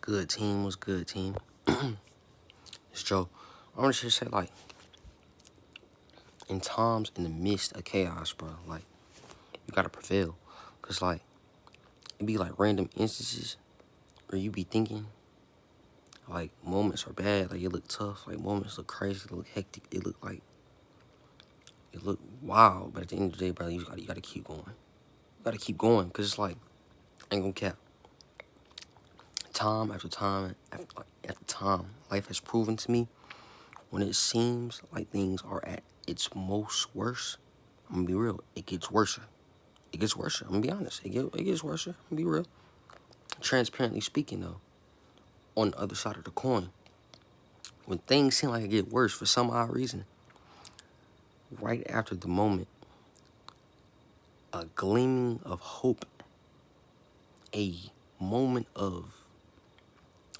good, team? What's good, team? It's Joe. I want to just say, like, in times in the midst of chaos, bro, like, you gotta prevail. Because, like, it be, like, random instances where you be thinking, like, moments are bad, like, it look tough, like, moments look crazy, it look hectic, it look wild. But at the end of the day, brother, you gotta keep going. You gotta keep going, because it's like, I ain't gonna cap. Time after time after time, life has proven to me when it seems like things are at its most worst, I'm gonna be real, it gets worse. It gets worse. I'm gonna be honest. It gets worse. I'm gonna be real. Transparently speaking, though, on the other side of the coin, when things seem like it get worse for some odd reason, right after the moment, a gleaming of hope, a moment of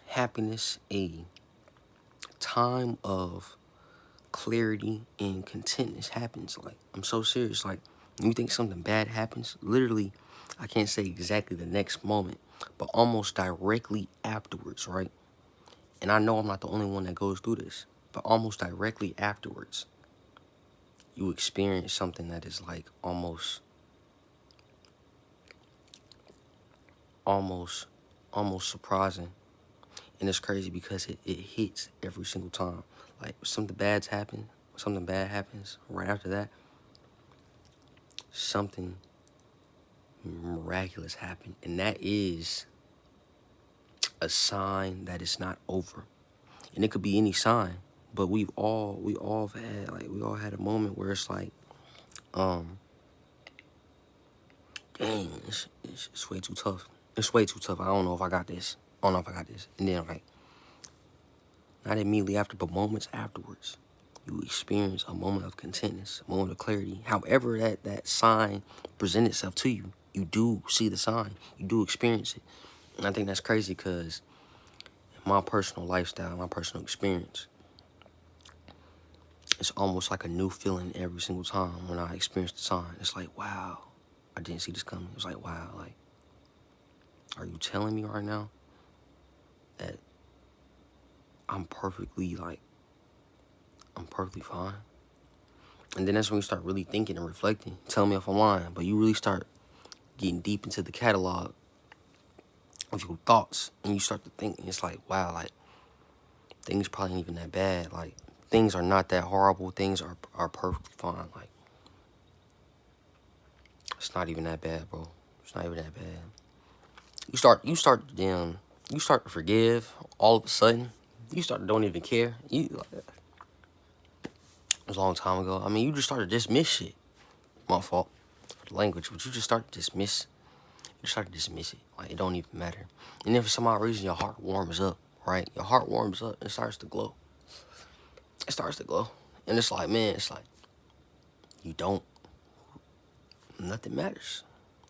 happiness, a time of clarity and contentness happens. Like, I'm so serious. Like, you think something bad happens, literally, I can't say exactly the next moment, but almost directly afterwards, right? And I know I'm not the only one that goes through this, but almost directly afterwards, you experience something that is like almost surprising. And it's crazy because it hits every single time. Like, something bad happens right after that, something miraculous happened. And that is a sign that it's not over. And it could be any sign, but we all had a moment where it's like, dang, it's way too tough. It's way too tough. I don't know if I got this. And then, like, not immediately after, but moments afterwards, you experience a moment of contentness, a moment of clarity. However that sign presents itself to you, you do see the sign. You do experience it. And I think that's crazy because in my personal lifestyle, my personal experience, it's almost like a new feeling every single time when I experience the sign. It's like, wow, I didn't see this coming. It's like, wow, like, are you telling me right now that I'm perfectly fine? And then that's when you start really thinking and reflecting. Tell me if I'm lying, but you really start getting deep into the catalog of your thoughts, and you start to think, and it's like, wow, like, things probably ain't even that bad. Like, things are not that horrible. Things are perfectly fine. Like, it's not even that bad, bro. It's not even that bad. You start to forgive all of a sudden. You start to don't even care. It was a long time ago. I mean, you just start to dismiss shit. My fault for the language, but you just start to dismiss. You start to dismiss it. Like, it don't even matter. And if for some odd reason your heart warms up, right? Your heart warms up and starts to glow. It starts to glow. And it's like, man, it's like, you don't, nothing matters.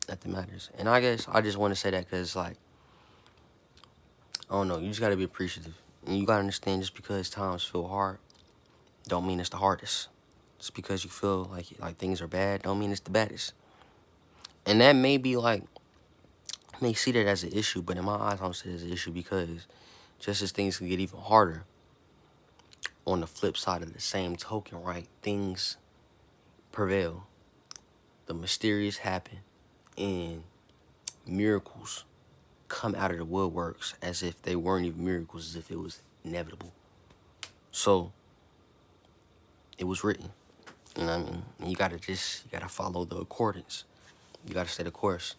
Nothing matters. And I guess I just want to say that because, like, I don't know, you just got to be appreciative. And you got to understand, just because times feel hard don't mean it's the hardest. Just because you feel like things are bad don't mean it's the baddest. And that may be like, I may see that as an issue, but in my eyes, I don't see it as an issue because just as things can get even harder, on the flip side of the same token, right, things prevail. The mysterious happen, and miracles come out of the woodworks as if they weren't even miracles, as if it was inevitable. So, it was written. You know what I mean? And you gotta follow the accordance. You gotta stay the course.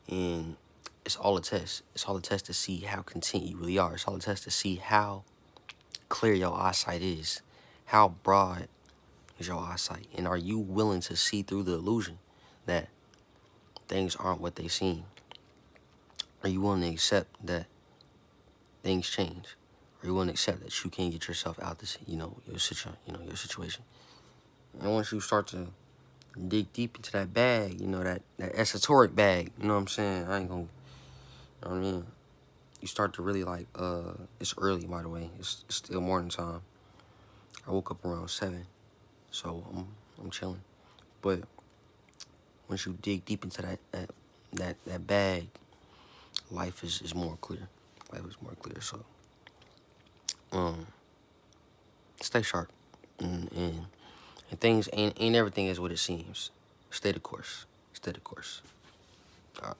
And it's all a test. It's all a test to see how content you really are. It's all a test to see how clear your eyesight is. How broad is your eyesight? And are you willing to see through the illusion that things aren't what they seem? Are you willing to accept that things change? Are you willing to accept that you can't get yourself out this, your situation? And once you start to dig deep into that bag, that esoteric bag, you know what I'm saying? I ain't gonna, you know what I mean? You start to really it's early, by the way. It's still morning time. I woke up around 7, so I'm chilling. But once you dig deep into that bag, life is more clear. Life is more clear. So, stay sharp, and things ain't everything is what it seems. Stay the course. Stay the course. All right.